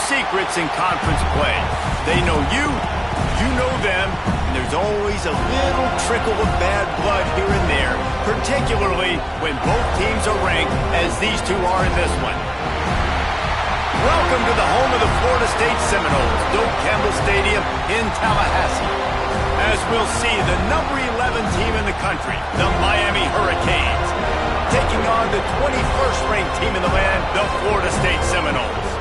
secrets in conference play. They know you, you know them, and there's always a little trickle of bad blood here and there, particularly when both teams are ranked as these two are in this one. Welcome to the home of the Florida State Seminoles, Doak Campbell Stadium in Tallahassee. As we'll see, the number 11 team in the country, the Miami Hurricanes, taking on the 21st ranked team in the land, the Florida State Seminoles.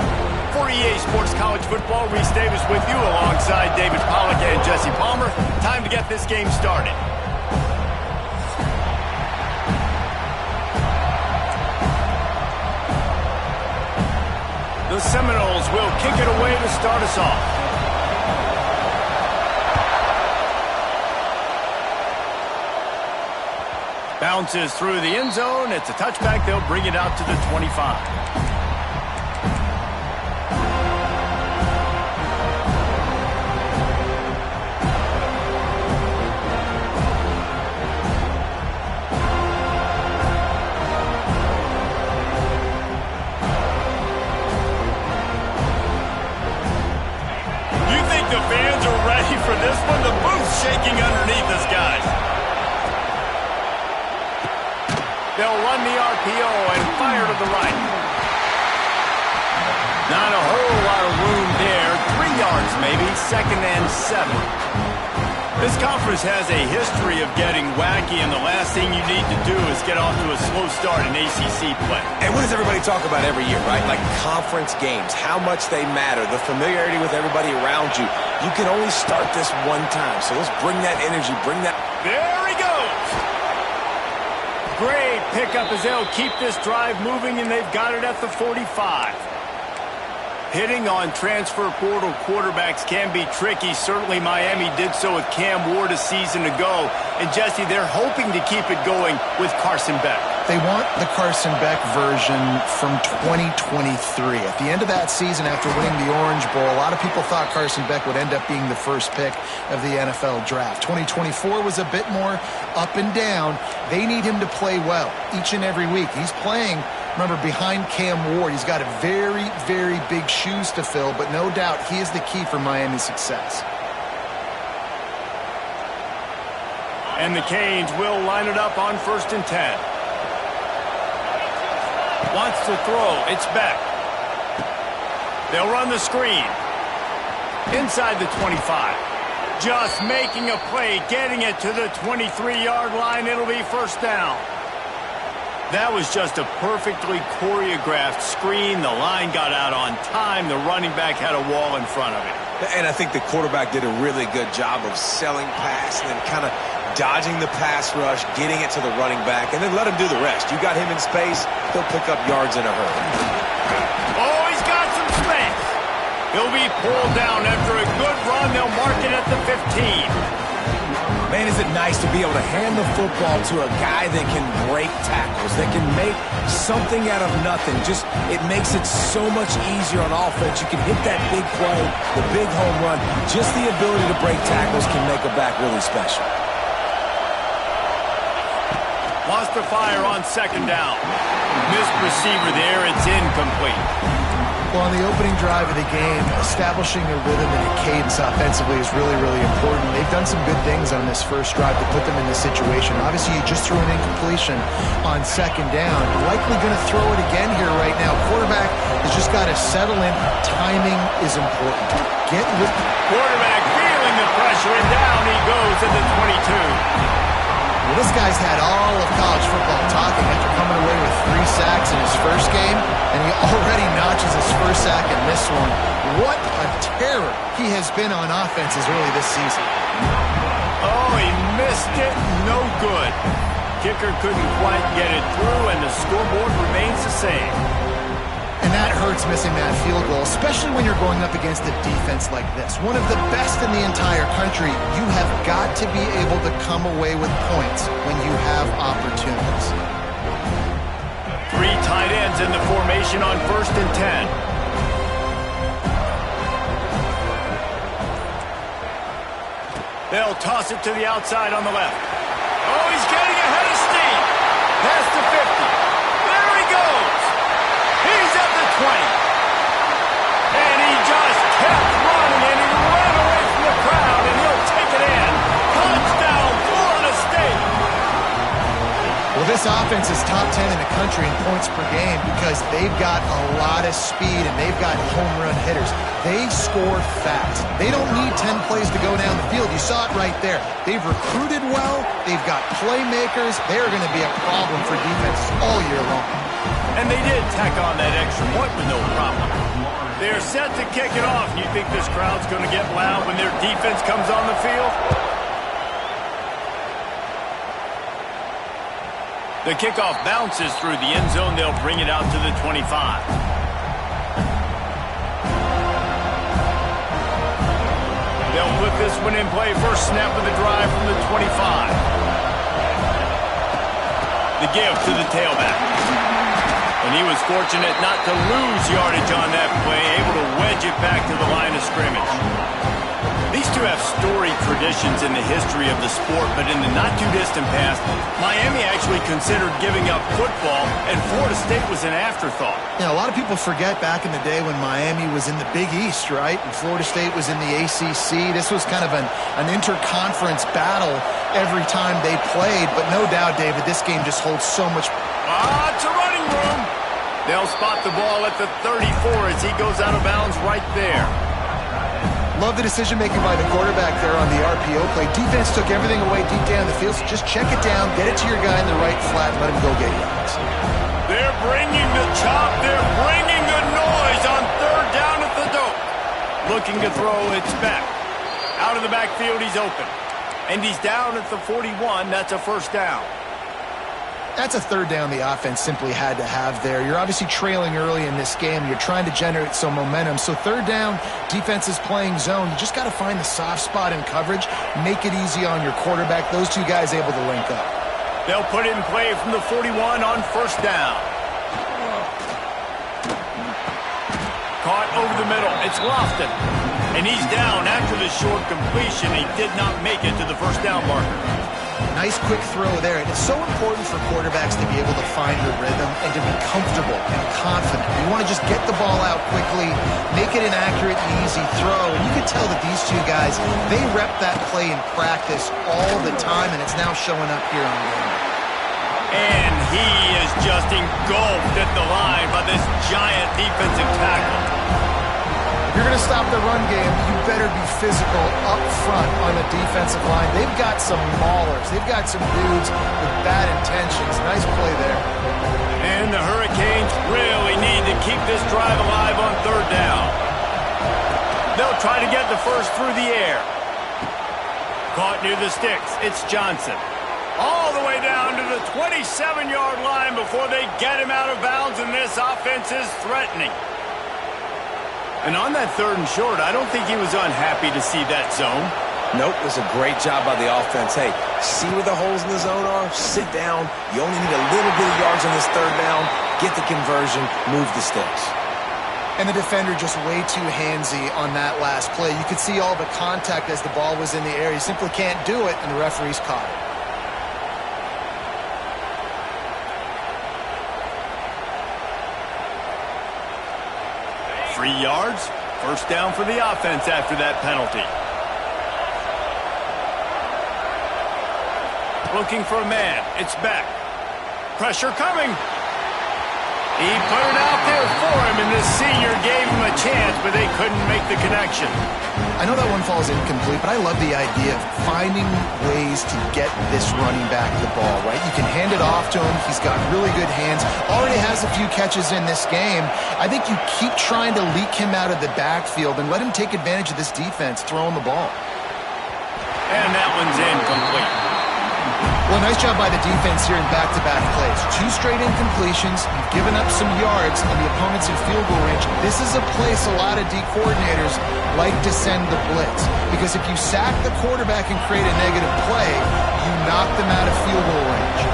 For EA Sports College Football, Reese Davis with you alongside David Pollack and Jesse Palmer. Time to get this game started. The Seminoles will kick it away to start us off. Bounces through the end zone. It's a touchback. They'll bring it out to the 25. The fans are ready for this one. The booth's shaking underneath us, guys. They'll run the RPO and fire to the right. Not a whole lot of room there. 3 yards maybe, 2nd and 7. This conference has a history of getting wacky, and the last thing you need to do is get off to a slow start in ACC play. And what does everybody talk about every year, right? Like conference games, how much they matter, the familiarity with everybody around you. You can only start this one time, so let's bring that energy, bring that... There he goes! Great pickup as they'll keep this drive moving, and they've got it at the 45. Hitting on transfer portal quarterbacks can be tricky. Certainly Miami did so with Cam Ward a season ago. And Jesse, they're hoping to keep it going with Carson Beck. They want the Carson Beck version from 2023. At the end of that season, after winning the Orange Bowl, a lot of people thought Carson Beck would end up being the first pick of the NFL draft. 2024 was a bit more up and down. They need him to play well each and every week. He's playing, remember, behind Cam Ward. He's got a very, very big shoes to fill, but no doubt he is the key for Miami's success. And the Canes will line it up on 1st and 10. Wants to throw. It's Beck. They'll run the screen. Inside the 25. Just making a play, getting it to the 23-yard line. It'll be 1st down. That was just a perfectly choreographed screen. The line got out on time. The running back had a wall in front of it. And I think the quarterback did a really good job of selling pass and then kind of dodging the pass rush, getting it to the running back, and then let him do the rest. You got him in space, he'll pick up yards in a hurry. Oh, he's got some space. He'll be pulled down after a good run. They'll mark it at the 15. Man, is it nice to be able to hand the football to a guy that can break tackles, that can make something out of nothing. Just, it makes it so much easier on offense. You can hit that big play, the big home run. Just the ability to break tackles can make a back really special. Lost the fire on 2nd down. Missed receiver there. It's incomplete. Well, on the opening drive of the game, establishing a rhythm and a cadence offensively is really, really important. They've done some good things on this first drive to put them in this situation. Obviously, you just threw an incompletion on 2nd down. Likely going to throw it again here right now. Quarterback has just got to settle in. Timing is important. Get with quarterback feeling the pressure, and down he goes at the 22. Well, this guy's had all of college football talking after coming away with 3 sacks in his first game, and he already notches his first sack in this one. What a terror he has been on offenses early this season. Oh, he missed it. No good. Kicker couldn't quite get it through, and the scoreboard remains the same. And that hurts missing that field goal, especially when you're going up against a defense like this. One of the best in the entire country. You have got to be able to come away with points when you have opportunities. 3 tight ends in the formation on 1st and 10. They'll toss it to the outside on the left. Oh, he's getting ahead of steam. Past the 50. There he goes. He's at the 20. And he This offense is top 10 in the country in points per game because they've got a lot of speed and they've got home run hitters. They score fast. They don't need 10 plays to go down the field. You saw it right there. They've recruited well. They've got playmakers. They're going to be a problem for defenses all year long. And they did tack on that extra point with no problem. They're set to kick it off. You think this crowd's going to get loud when their defense comes on the field? The kickoff bounces through the end zone. They'll bring it out to the 25. They'll put this one in play. First snap of the drive from the 25. The give to the tailback. And he was fortunate not to lose yardage on that play, able to wedge it back to the line of scrimmage. These two have storied traditions in the history of the sport, but in the not-too-distant past, Miami actually considered giving up football, and Florida State was an afterthought. Yeah, a lot of people forget back in the day when Miami was in the Big East, right? And Florida State was in the ACC. This was kind of an interconference battle every time they played, but no doubt, David, this game just holds so much. It's a running room. They'll spot the ball at the 34 as he goes out of bounds right there. Love the decision-making by the quarterback there on the RPO play. Defense took everything away deep down the field, so just check it down, get it to your guy in the right flat, and let him go get yards. They're bringing the chop. They're bringing the noise on third down at the dope. Looking to throw, it's back. Out of the backfield, he's open. And he's down at the 41. That's a first down. That's a third down the offense simply had to have there. You're obviously trailing early in this game. You're trying to generate some momentum. So third down, defense is playing zone. You just got to find the soft spot in coverage. Make it easy on your quarterback. Those two guys able to link up. They'll put it in play from the 41 on first down. Caught over the middle. It's Lofton. And he's down after the short completion. He did not make it to the first down marker. Nice quick throw there. And it's so important for quarterbacks to be able to find the rhythm and to be comfortable and confident. You want to just get the ball out quickly, make it an accurate and easy throw. And you can tell that these two guys, they rep that play in practice all the time, and it's now showing up here on game. And he is just engulfed at the line by this giant defensive tackle. If you're going to stop the run game, you better be physical up front on the defensive line. They've got some maulers. They've got some dudes with bad intentions. Nice play there. And the Hurricanes really need to keep this drive alive on third down. They'll try to get the first through the air. Caught near the sticks. It's Johnson. All the way down to the 27-yard line before they get him out of bounds, and this offense is threatening. And on that third and short, I don't think he was unhappy to see that zone. Nope, it was a great job by the offense. Hey, see where the holes in the zone are? Sit down. You only need a little bit of yards on this third down. Get the conversion. Move the sticks. And the defender just way too handsy on that last play. You could see all the contact as the ball was in the air. He simply can't do it, and the referee's caught it. 3 yards, first down for the offense after that penalty. Looking for a man, it's back. Pressure coming. He put it out there for him, and this senior gave him a chance, but they couldn't make the connection. I know that one falls incomplete, but I love the idea of finding ways to get this running back the ball, right? You can hand it off to him. He's got really good hands. Already has a few catches in this game. I think you keep trying to leak him out of the backfield and let him take advantage of this defense throwing the ball. And that one's incomplete. Well, nice job by the defense here in back-to-back plays. 2 straight incompletions. You've given up some yards, and the opponent's in field goal range. This is a place a lot of D coordinators like to send the blitz, because if you sack the quarterback and create a negative play, you knock them out of field goal range.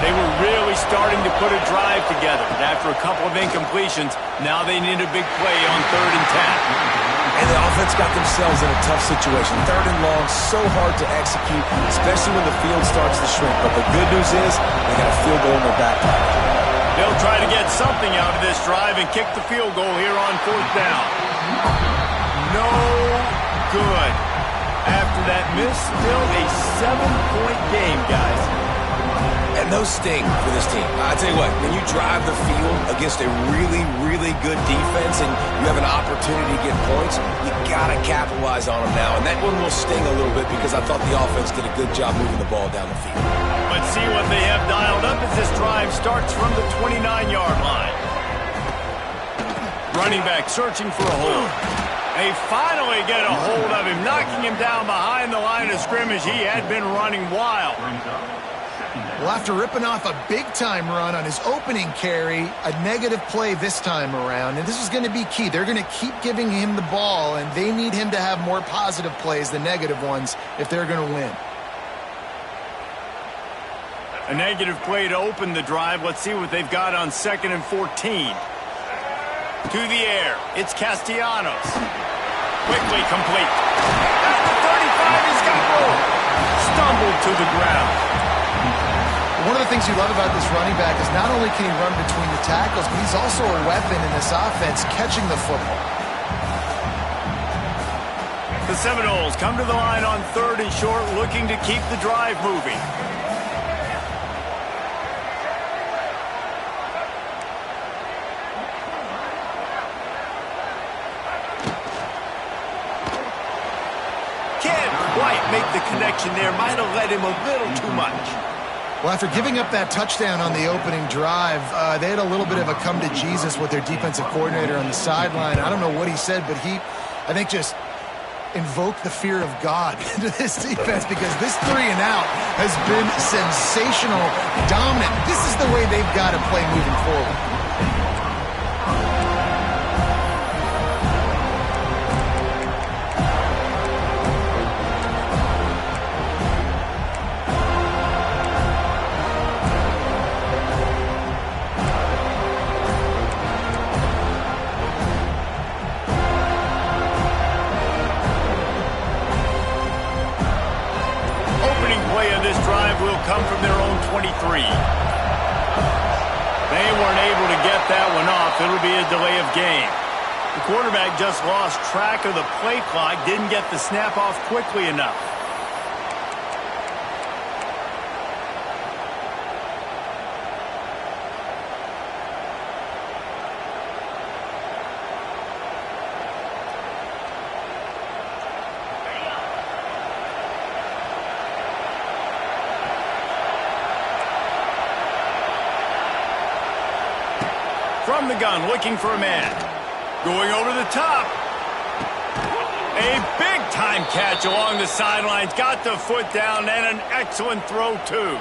They were really starting to put a drive together. And after a couple of incompletions, now they need a big play on 3rd and 10. And the offense got themselves in a tough situation. 3rd and long, so hard to execute, especially when the field starts to shrink. But the good news is they got a field goal in their back pocket. They'll try to get something out of this drive and kick the field goal here on 4th down. No good. After that miss, still a 7-point game, guys. And And those sting for this team. I tell you what, when you drive the field against a really, really good defense and you have an opportunity to get points, you got to capitalize on them now. And that one will sting a little bit because I thought the offense did a good job moving the ball down the field. Let's see what they have dialed up as this drive starts from the 29-yard line. Running back searching for a hold. They finally get a hold of him, knocking him down behind the line of scrimmage. He had been running wild. Well, after ripping off a big-time run on his opening carry, a negative play this time around, and this is going to be key. They're going to keep giving him the ball, and they need him to have more positive plays than negative ones if they're going to win. A negative play to open the drive. Let's see what they've got on 2nd and 14. To the air, it's Castellanos. Quickly complete. At the 35, he's got room. Stumbled to the ground. One of the things you love about this running back is not only can he run between the tackles, but he's also a weapon in this offense catching the football. The Seminoles come to the line on 3rd and short, looking to keep the drive moving. Make the connection there. Might have led him a little too much. Well, after giving up that touchdown on the opening drive, they had a little bit of a come to Jesus with their defensive coordinator on the sideline. I don't know what he said, but he, I think, just invoked the fear of God into this defense because this 3 and out has been sensational, dominant. This is the way they've got to play moving forward. Come from their own 23. They weren't able to get that one off. It'll be a delay of game. The quarterback just lost track of the play clock, didn't get the snap off quickly enough. From the gun, looking for a man. Going over the top. A big-time catch along the sidelines. Got the foot down and an excellent throw, too.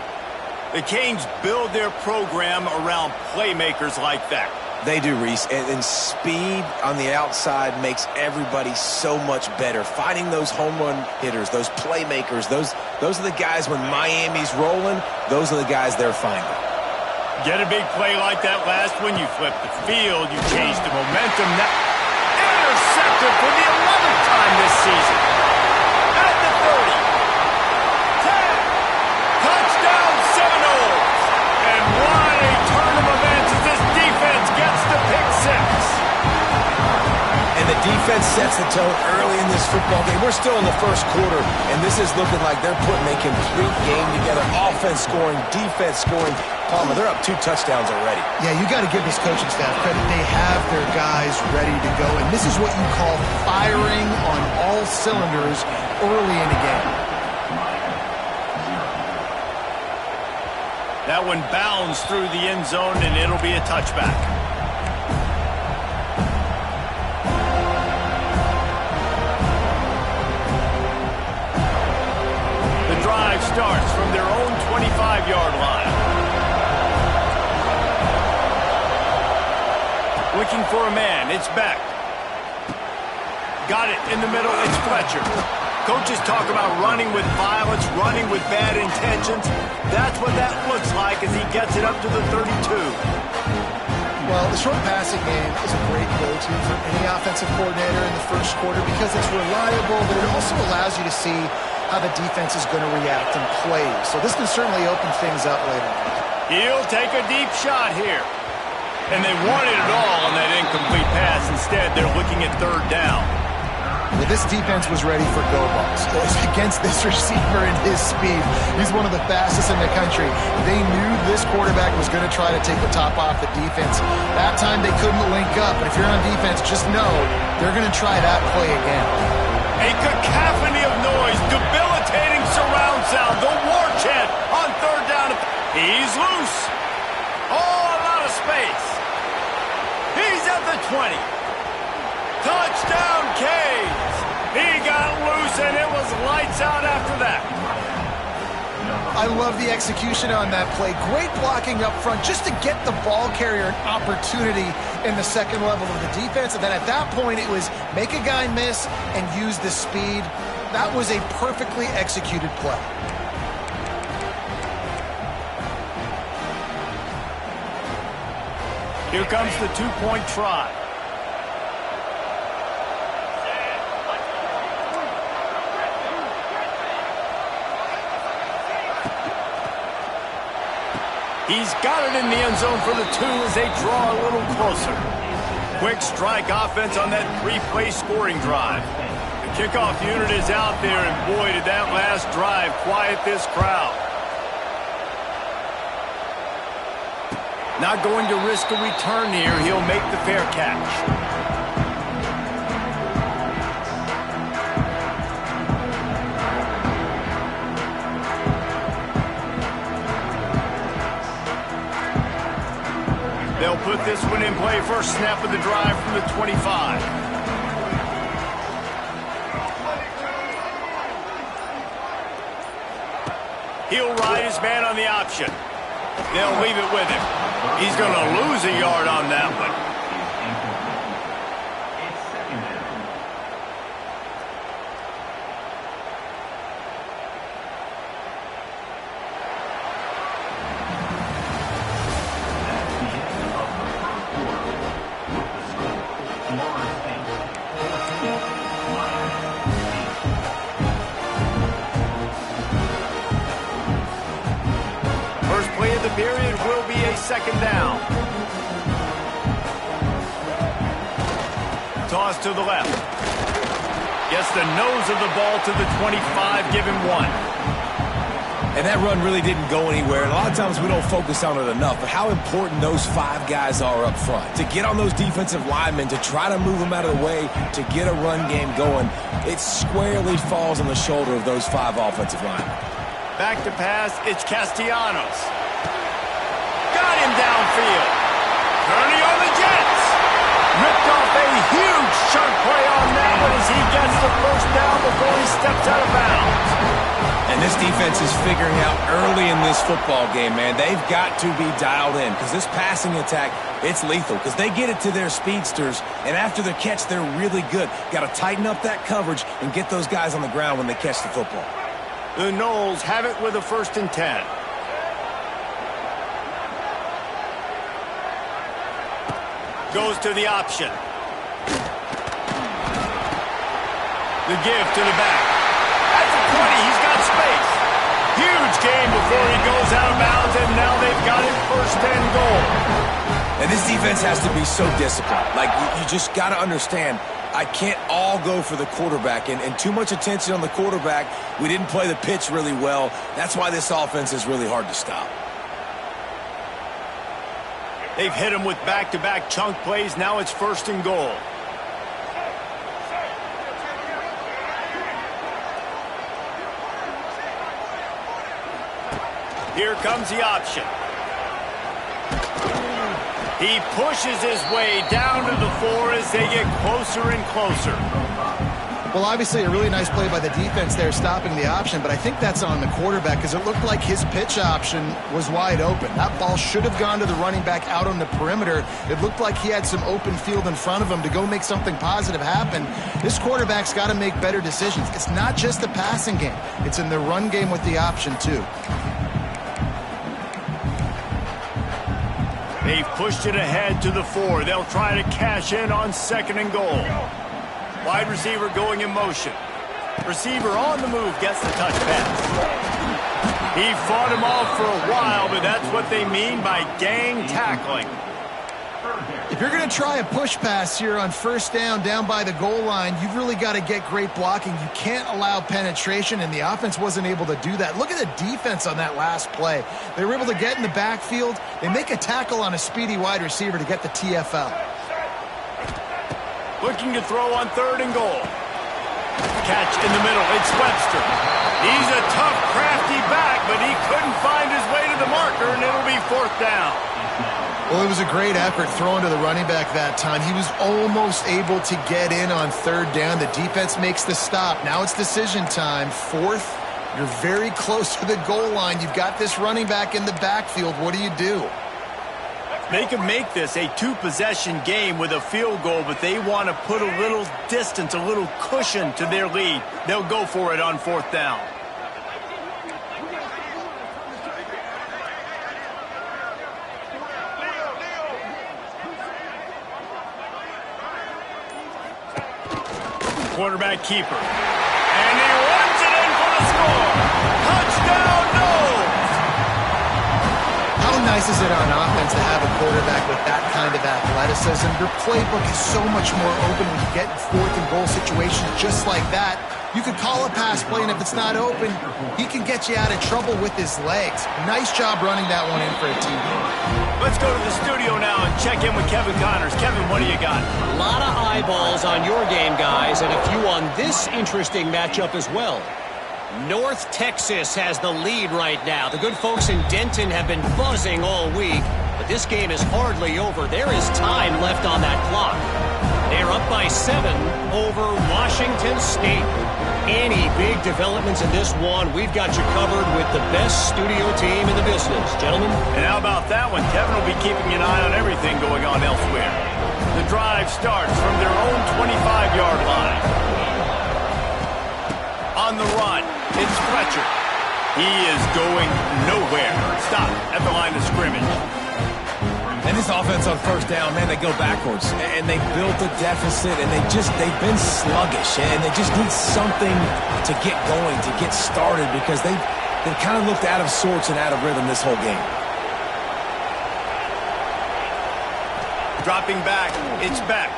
The Canes build their program around playmakers like that. They do, Reese, and speed on the outside makes everybody so much better. Finding those home run hitters, those playmakers, those are the guys when Miami's rolling, those are the guys they're finding. Get a big play like that last one, you flip the field, you change the momentum. Now, intercepted for the 11th time this season. At the 30. 10. Touchdown Seminoles. And what a turn of events as this defense gets the pick 6. And the defense sets the tone early in this football game. We're still in the first quarter, and this is looking like they're putting a complete game together. Offense scoring, defense scoring. Palmer, they're up 2 touchdowns already. Yeah, you got to give this coaching staff credit. They have their guys ready to go, and this is what you call firing on all cylinders early in a game. That one bounds through the end zone, and it'll be a touchback. The drive starts from their own 25-yard line. Looking for a man. It's Beck. Got it in the middle. It's Fletcher. Coaches talk about running with violence, running with bad intentions. That's what that looks like as he gets it up to the 32. Well, the short passing game is a great go-to for any offensive coordinator in the first quarter because it's reliable, but it also allows you to see how the defense is going to react and play. So this can certainly open things up later. He'll take a deep shot here. And they wanted it all on that incomplete pass. Instead, they're looking at 3rd down. Well, this defense was ready for go balls. It was against this receiver and his speed. He's one of the fastest in the country. They knew this quarterback was going to try to take the top off the defense. That time they couldn't link up. But if you're on defense, just know they're going to try that play again. A cacophony of noise, debilitating surround sound. The war chant on third down. He's loose. Oh, a lot of space. He's at the 20. Touchdown, Canes. He got loose, and it was lights out after that. I love the execution on that play. Great blocking up front just to get the ball carrier an opportunity in the second level of the defense. And then at that point, it was make a guy miss and use the speed. That was a perfectly executed play. Here comes the two-point try. He's got it in the end zone for the 2 as they draw a little closer. Quick strike offense on that 3-play scoring drive. The kickoff unit is out there, and boy, did that last drive quiet this crowd. Not going to risk a return here. He'll make the fair catch. They'll put this one in play. First snap of the drive from the 25. He'll ride his man on the option. They'll leave it with him. He's going to lose a yard on that one. Period will be a second down. Toss to the left. Gets the nose of the ball to the 25, give him 1. And that run really didn't go anywhere. And a lot of times we don't focus on it enough, but how important those 5 guys are up front. To get on those defensive linemen, to try to move them out of the way, to get a run game going, it squarely falls on the shoulder of those 5 offensive linemen. Back to pass, it's Castellanos. Got him downfield. Turning on the Jets. Ripped off a huge chunk play on that one as he gets the first down before he steps out of bounds. And this defense is figuring out early in this football game, man. They've got to be dialed in because this passing attack, it's lethal because they get it to their speedsters, and after the catch, they're really good. Got to tighten up that coverage and get those guys on the ground when they catch the football. The Noles have it with a 1st and 10. Goes to the option. The give to the back. At the 20, he's got space. Huge gain before he goes out of bounds, and now they've got it 1st and goal. And this defense has to be so disciplined. Like, you just got to understand, I can't all go for the quarterback, and too much attention on the quarterback. We didn't play the pitch really well. That's why this offense is really hard to stop. They've hit him with back-to-back chunk plays. Now it's 1st and goal. Here comes the option. He pushes his way down to the 4 as they get closer and closer. Well, obviously a really nice play by the defense there stopping the option, but I think that's on the quarterback because it looked like his pitch option was wide open. That ball should have gone to the running back out on the perimeter. It looked like he had some open field in front of him to go make something positive happen. This quarterback's got to make better decisions. It's not just the passing game. It's in the run game with the option, too. They've pushed it ahead to the 4. They'll try to cash in on 2nd and goal. Wide receiver going in motion. Receiver on the move gets the touch pass. He fought him off for a while, but that's what they mean by gang tackling. If If you're going to try a push pass here on first down by the goal line, you've really got to get great blocking. You can't allow penetration, and the offense wasn't able to do that. Look at the defense on that last play. They were able to get in the backfield. They make a tackle on a speedy wide receiver to get the TFL. Looking to throw on 3rd and goal. Catch in the middle. It's Webster. He's a tough, crafty back, but he couldn't find his way to the marker, and it'll be 4th down. Well, it was a great effort throwing to the running back that time. He was almost able to get in on 3rd down. The defense makes the stop. Now it's decision time. 4th, you're very close to the goal line. You've got this running back in the backfield. What do you do? They can make this a 2-possession game with a field goal, but they want to put a little distance, a little cushion to their lead. They'll go for it on 4th down. Quarterback keeper. And he runs it in for the score. Touchdown, Noles! How nice is it on offense to have a quarterback with that kind of athleticism? Your playbook is so much more open when you get in 4th and goal situations just like that. You could call a pass play, and if it's not open, he can get you out of trouble with his legs. Nice job running that one in for a team. Let's go to the studio now and check in with Kevin Connors. Kevin, what do you got? A lot of eyeballs on your game, guys, and a few on this interesting matchup as well. North Texas has the lead right now. The good folks in Denton have been buzzing all week, but this game is hardly over. There is time left on that clock. They're up by 7 over Washington State. Any big developments in this one, we've got you covered with the best studio team in the business. Gentlemen? And how about that one? Kevin will be keeping an eye on everything going on elsewhere. The drive starts from their own 25-yard line. On the run, it's Fletcher. He is going nowhere. Stop at the line of scrimmage. And this offense on first down, man, they go backwards. And they built a deficit, and they've been sluggish. And they just need something to get going, to get started, because they've kind of looked out of sorts and out of rhythm this whole game. Dropping back, it's Beck.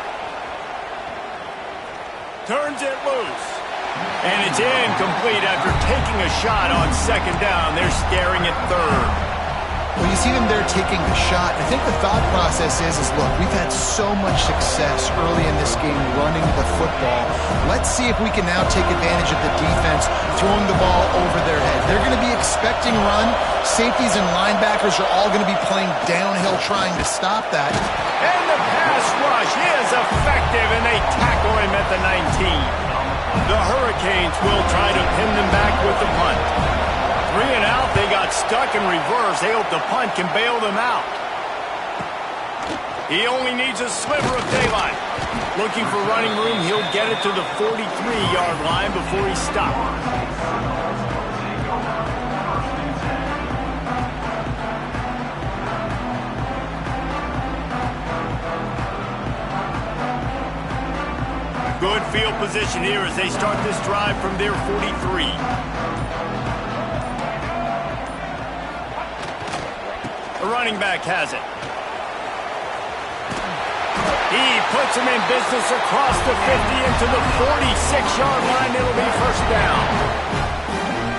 Turns it loose. And it's incomplete after taking a shot on 2nd down. They're staring at 3rd. Well, you see them there taking the shot. I think the thought process is look, we've had so much success early in this game running the football. Let's see if we can now take advantage of the defense throwing the ball over their head. They're going to be expecting run. Safeties and linebackers are all going to be playing downhill trying to stop that. And the pass rush is effective, and they tackle him at the 19. The Hurricanes will try to pin them back with the punt. 3 and out, they got stuck in reverse. They hope the punt can bail them out. He only needs a sliver of daylight. Looking for running room, he'll get it to the 43-yard line before he stops. Good field position here as they start this drive from their 43. The running back has it. He puts him in business across the 50 into the 46-yard line. It'll be 1st down.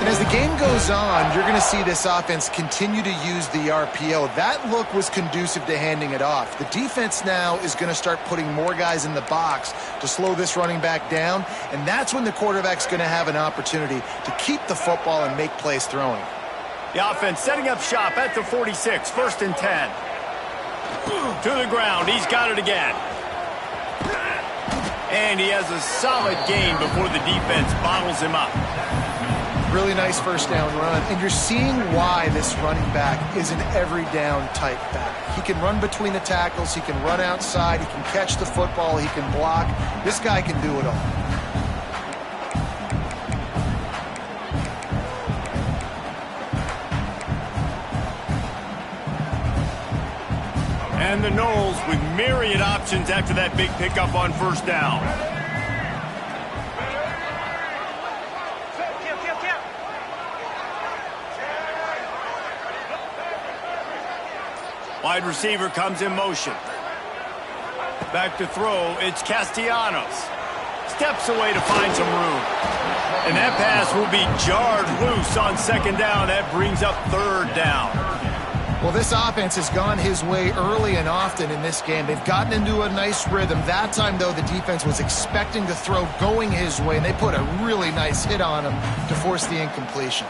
And as the game goes on, you're going to see this offense continue to use the RPO. That look was conducive to handing it off. The defense now is going to start putting more guys in the box to slow this running back down, and that's when the quarterback's going to have an opportunity to keep the football and make plays throwing. The offense setting up shop at the 46, 1st and 10. To the ground, he's got it again. And he has a solid gain before the defense bottles him up. Really nice 1st down run, and you're seeing why this running back is an every down type back. He can run between the tackles, he can run outside, he can catch the football, he can block. This guy can do it all. And the Noles with myriad options after that big pickup on 1st down. Wide receiver comes in motion. Back to throw, it's Castellanos. Steps away to find some room. And that pass will be jarred loose on second down. That brings up third down. Well, this offense has gone his way early and often in this game. They've gotten into a nice rhythm. That time, though, the defense was expecting the throw going his way, and they put a really nice hit on him to force the incompletion.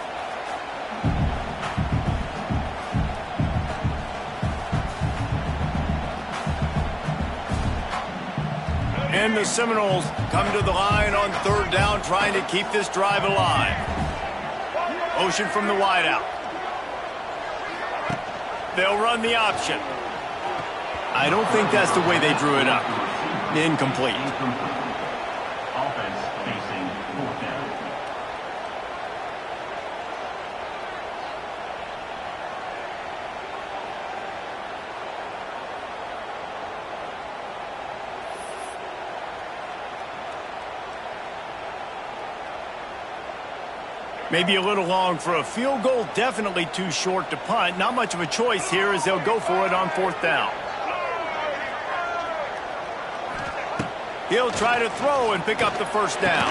And the Seminoles come to the line on third down, trying to keep this drive alive. Motion from the wideout. They'll run the option. I don't think that's the way they drew it up. Incomplete. Offense facing fourth down. Maybe a little long for a field goal, definitely too short to punt. Not much of a choice here as they'll go for it on fourth down. He'll try to throw and pick up the first down.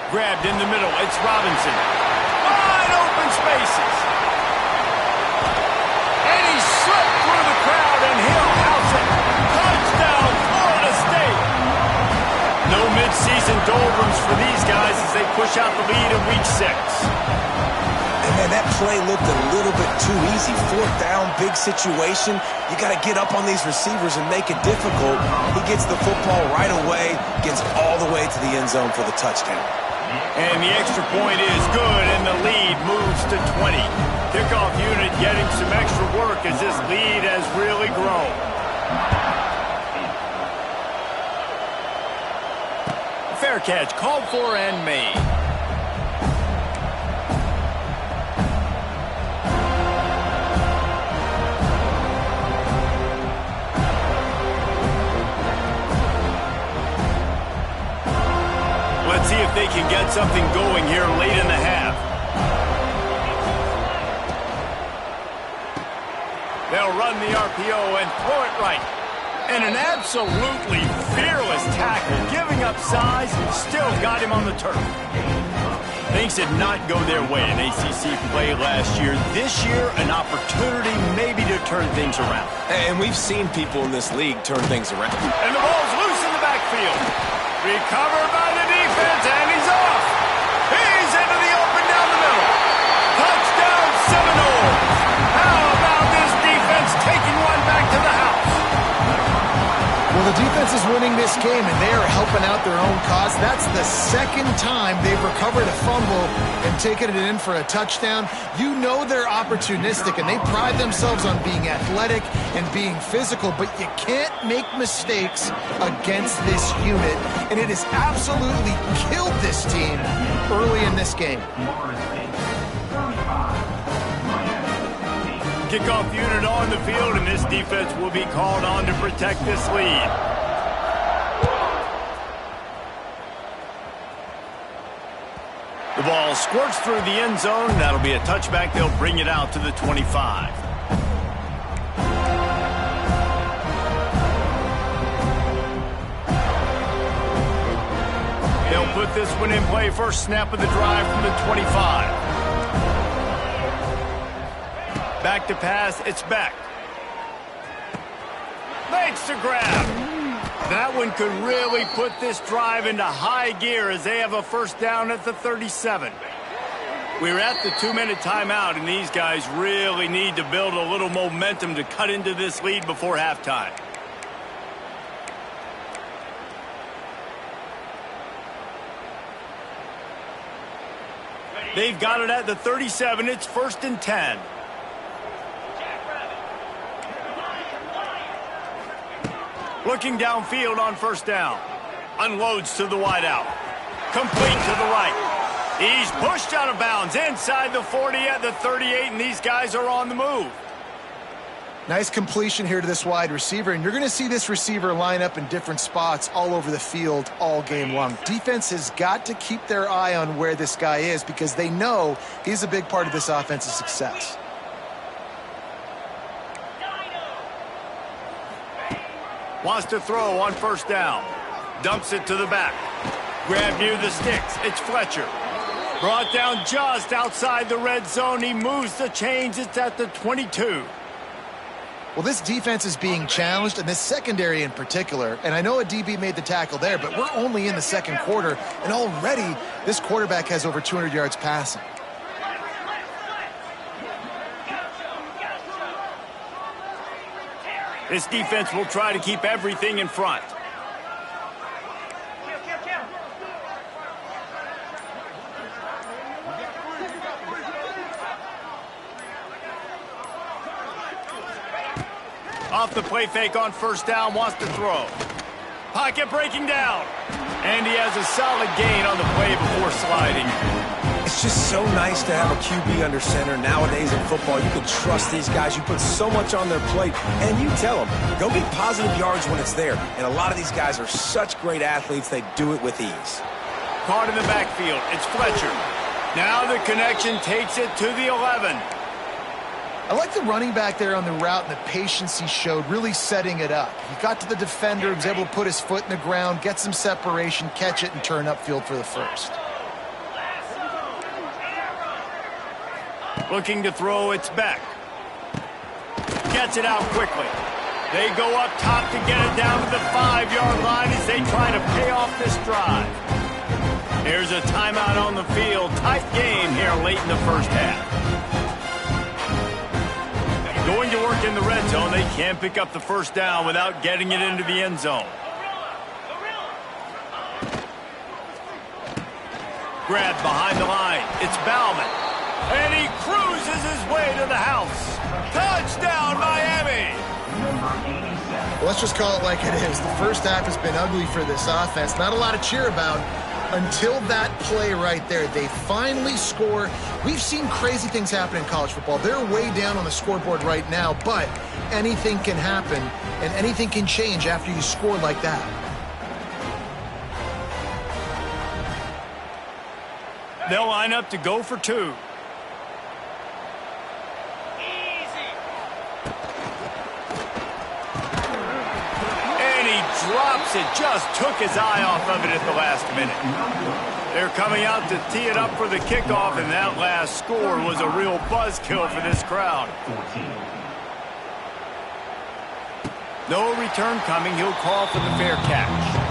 Grabbed in the middle, it's Robinson. Wide open spaces. And he slipped through the crowd and he'll house it. Touchdown, Florida State. No midseason doldrums for these guys as they push out the lead in week 6. And man, that play looked a little bit too easy. Fourth down, big situation. You got to get up on these receivers and make it difficult. He gets the football right away, gets all the way to the end zone for the touchdown. And the extra point is good, and the lead moves to 20. Kickoff unit getting some extra work as this lead has really grown. Fair catch, called for and made. Let's see if they can get something going here late in the half. They'll run the RPO and throw it right. And an absolutely fearless tackle, giving up size, still got him on the turf. Things did not go their way in ACC play last year. This year, an opportunity maybe to turn things around. And we've seen people in this league turn things around. And the ball's loose in the backfield. Recovered by the defense, and he's off. He's into the open down the middle. Touchdown, Seminoles. How about this defense taking one back to the house? Well, the defense is winning this game, and they are helping out their own cause. That's the second time they've recovered a fumble and taken it in for a touchdown. You know they're opportunistic, and they pride themselves on being athletic and being physical, but you can't make mistakes against this unit, and it has absolutely killed this team early in this game. Kickoff unit on the field, and this defense will be called on to protect this lead. The ball squirts through the end zone. That'll be a touchback. They'll bring it out to the 25. They'll put this one in play. First snap of the drive from the 25. Back to pass, it's back. Makes the grab. That one could really put this drive into high gear as they have a first down at the 37. We're at the 2-minute timeout, and these guys really need to build a little momentum to cut into this lead before halftime. They've got it at the 37. It's 1st and 10. Looking downfield on first down. Unloads to the wideout. Complete to the right. He's pushed out of bounds inside the 40 at the 38, and these guys are on the move. Nice completion here to this wide receiver, and you're going to see this receiver line up in different spots all over the field all game long. Defense has got to keep their eye on where this guy is because they know he's a big part of this offense's success. Wants to throw on first down. Dumps it to the back. Grab near the sticks. It's Fletcher. Brought down just outside the red zone. He moves the chains. It's at the 22. Well, this defense is being challenged, and this secondary in particular. And I know a DB made the tackle there, but we're only in the second quarter, and already this quarterback has over 200 yards passing. This defense will try to keep everything in front. Off the play fake on first down, wants to throw. Pocket breaking down. And he has a solid gain on the play before sliding. It's just so nice to have a QB under center. Nowadays in football, you can trust these guys. You put so much on their plate, and you tell them, go get positive yards when it's there. And a lot of these guys are such great athletes, they do it with ease. Caught in the backfield, it's Fletcher. Now the connection takes it to the 11. I like the running back there on the route and the patience he showed, really setting it up. He got to the defender, he was able to put his foot in the ground, get some separation, catch it, and turn upfield for the first. Looking to throw, it's back. Gets it out quickly. They go up top to get it down to the 5-yard line as they try to pay off this drive. Here's a timeout on the field. Tight game here late in the first half. Going to work in the red zone. They can't pick up the first down without getting it into the end zone. Grabbed behind the line. It's Bauman. And he cruises his way to the house. Touchdown, Miami! Well, let's just call it like it is. The first half has been ugly for this offense. Not a lot to cheer about until that play right there. They finally score. We've seen crazy things happen in college football. They're way down on the scoreboard right now, but anything can happen, and anything can change after you score like that. They'll line up to go for two. Drops it, just took his eye off of it at the last minute. They're coming out to tee it up for the kickoff, and that last score was a real buzzkill for this crowd. No return coming. He'll call for the fair catch.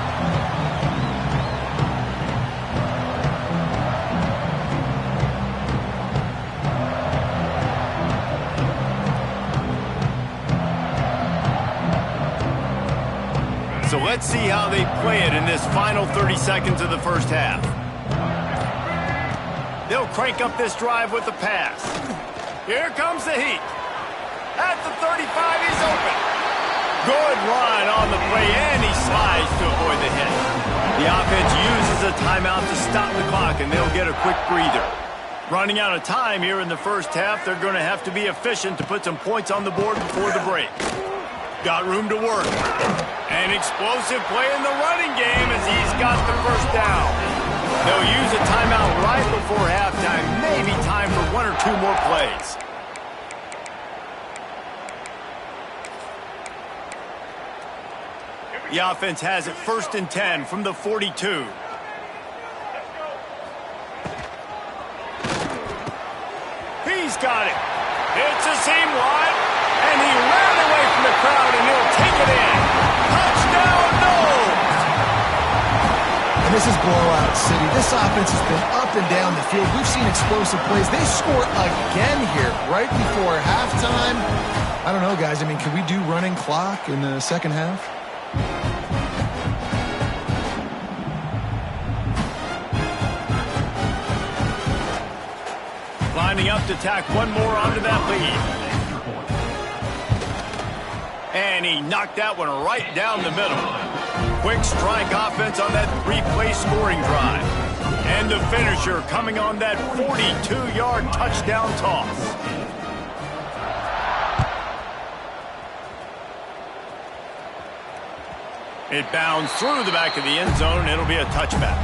So let's see how they play it in this final 30 seconds of the first half. They'll crank up this drive with the pass. Here comes the heat. At the 35, he's open. Good run on the play, and he slides to avoid the hit. The offense uses a timeout to stop the clock, and they'll get a quick breather. Running out of time here in the first half, they're going to have to be efficient to put some points on the board before the break. Got room to work. An explosive play in the running game as he's got the first down. They'll use a timeout right before halftime. Maybe time for one or two more plays. The offense has it 1st and 10 from the 42. He's got it. It's a seam wide. And he ran away from the crowd, and he'll take it in. Touchdown, Noles! And this is blowout city. This offense has been up and down the field. We've seen explosive plays. They score again here right before halftime. I don't know, guys. I mean, can we do running clock in the second half? Lining up to tack one more onto that lead. And he knocked that one right down the middle. Quick strike offense on that 3-play scoring drive. And the finisher coming on that 42-yard touchdown toss. It bounds through the back of the end zone, and it'll be a touchback.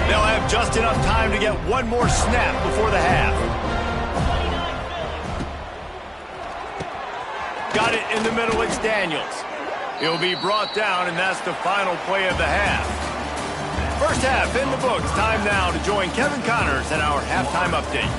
They'll have just enough time to get one more snap before the half. got it in the middle. It's Daniels. He'll be brought down, and that's the final play of the half. First half in the books. Time now to join Kevin Connors in our halftime update.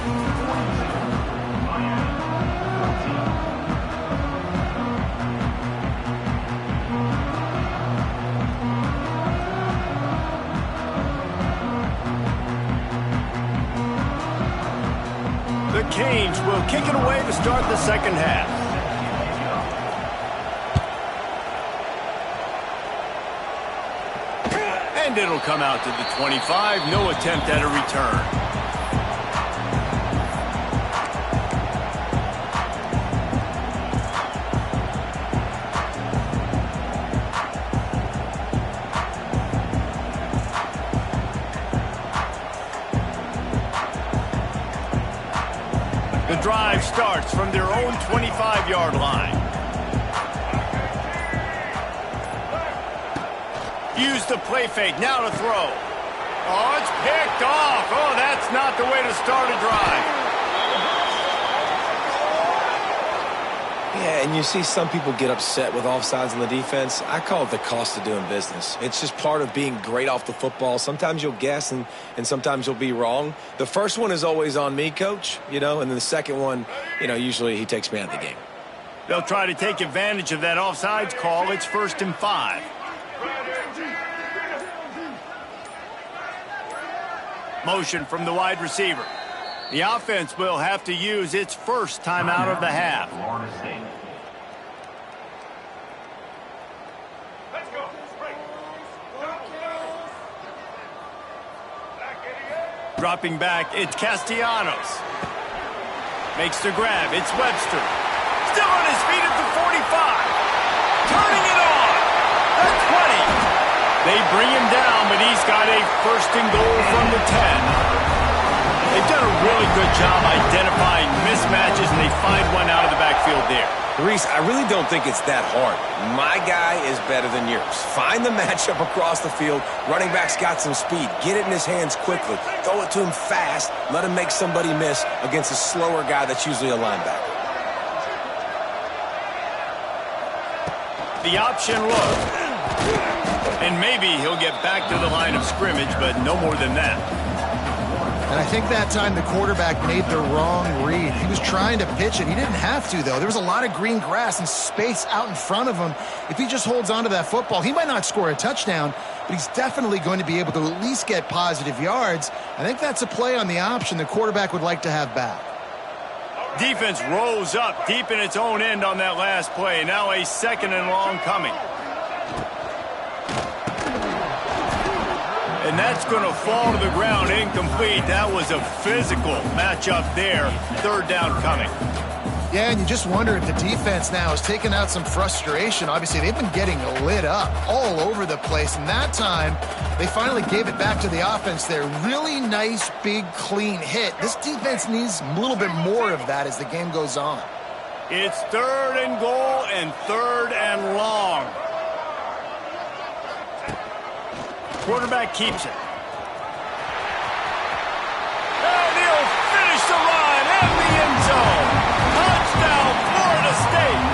The Canes will kick it away to start the second half. And it'll come out to the 25. No attempt at a return. The drive starts from their own 25-yard line. Use the play fake, now to throw. Oh, it's picked off. Oh, that's not the way to start a drive. Yeah, and you see some people get upset with offsides on the defense. I call it the cost of doing business. It's just part of being great off the football. Sometimes you'll guess and sometimes you'll be wrong. The first one is always on me, Coach, and then the second one, usually he takes me out of the game. They'll try to take advantage of that offsides call. It's 1st and 5. Motion from the wide receiver. The offense will have to use its first timeout of the half. Dropping back, it's Castellanos. Makes the grab, it's Webster. Still on his feet at the 45. Turning it on. The 20. They bring him down, but he's got a 1st and goal from the 10. They've done a really good job identifying mismatches, and they find one out of the backfield there. Reese, I really don't think it's that hard. My guy is better than yours. Find the matchup across the field. Running back's got some speed. Get it in his hands quickly. Throw it to him fast. Let him make somebody miss against a slower guy that's usually a linebacker. The option look. And maybe he'll get back to the line of scrimmage, but no more than that. And I think that time the quarterback made the wrong read. He was trying to pitch it. He didn't have to, though. There was a lot of green grass and space out in front of him. If he just holds on to that football, he might not score a touchdown, but he's definitely going to be able to at least get positive yards. I think that's a play on the option the quarterback would like to have back. Defense rolls up deep in its own end on that last play. Now a 2nd and long coming. And that's going to fall to the ground incomplete. That was a physical matchup there. 3rd down coming. Yeah, and you just wonder if the defense now is taking out some frustration. Obviously, they've been getting lit up all over the place. And that time, they finally gave it back to the offense there. Really nice, big, clean hit. This defense needs a little bit more of that as the game goes on. It's 3rd and goal and 3rd and long. Quarterback keeps it. And he'll finish the run in the end zone. Touchdown, Florida State.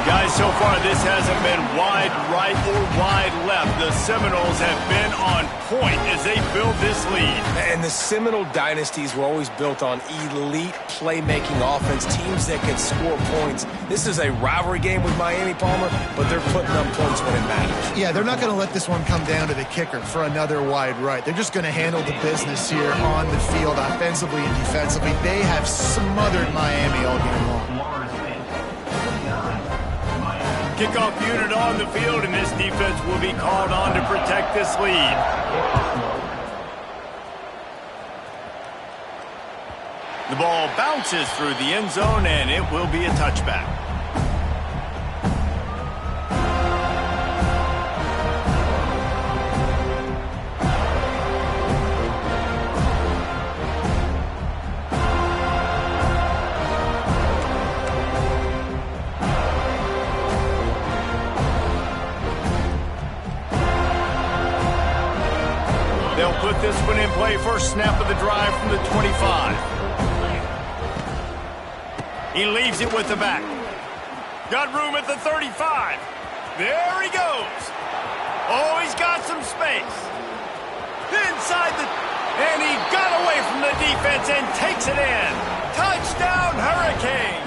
Guys, so far this hasn't been wide right or wide left. The Seminoles have been on point as they build this lead. And the Seminole dynasties were always built on elite playmaking offense, teams that can score points. This is a rivalry game with Miami, Palmer, but they're putting up points when it matters. Yeah, they're not going to let this one come down to the kicker for another wide right. They're just going to handle the business here on the field, offensively and defensively. They have smothered Miami all game long. Kickoff unit on the field, and this defense will be called on to protect this lead. The ball bounces through the end zone, and it will be a touchback. They'll put this one in play. First snap of the drive from the 25. He leaves it with the back. Got room at the 35. There he goes. Oh, he's got some space. Inside the... And he got away from the defense and takes it in. Touchdown, Hurricanes.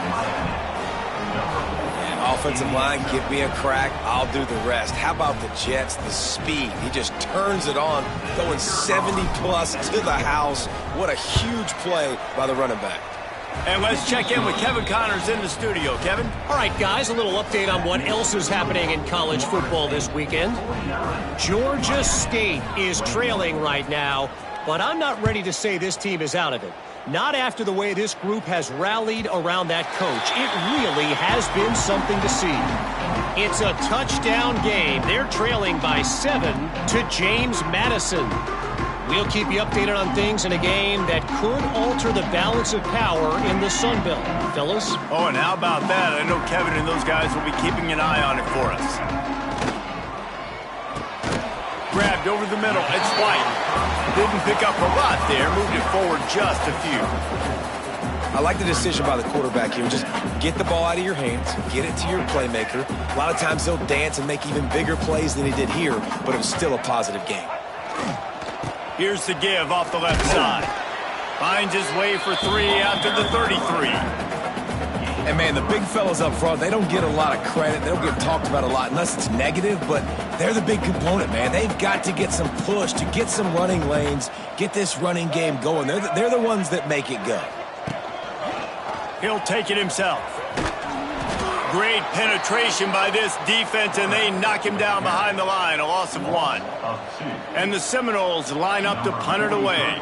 Offensive line, give me a crack, I'll do the rest. How about the Jets, the speed? He just turns it on, going 70-plus to the house. What a huge play by the running back. And let's check in with Kevin Connors in the studio. Kevin? All right, guys, a little update on what else is happening in college football this weekend. Georgia State is trailing right now, but I'm not ready to say this team is out of it. Not after the way this group has rallied around that coach. It really has been something to see. It's a touchdown game. They're trailing by 7 to James Madison. We'll keep you updated on things in a game that could alter the balance of power in the Sun Belt. Fellas? Oh, and how about that? I know Kevin and those guys will be keeping an eye on it for us. Grabbed over the middle. It's White. Didn't pick up a lot there. Moved it forward just a few. I like the decision by the quarterback here. Just get the ball out of your hands, get it to your playmaker. A lot of times he'll dance and make even bigger plays than he did here, but it was still a positive game. Here's the give off the left side. Finds his way for 3 after the 33. And, man, the big fellas up front, they don't get a lot of credit. They don't get talked about a lot unless it's negative, but they're the big component, man. They've got to get some push, to get some running lanes, get this running game going. They're the ones that make it go. He'll take it himself. Great penetration by this defense, and they knock him down behind the line, a loss of 1. And the Seminoles line up to punt it away.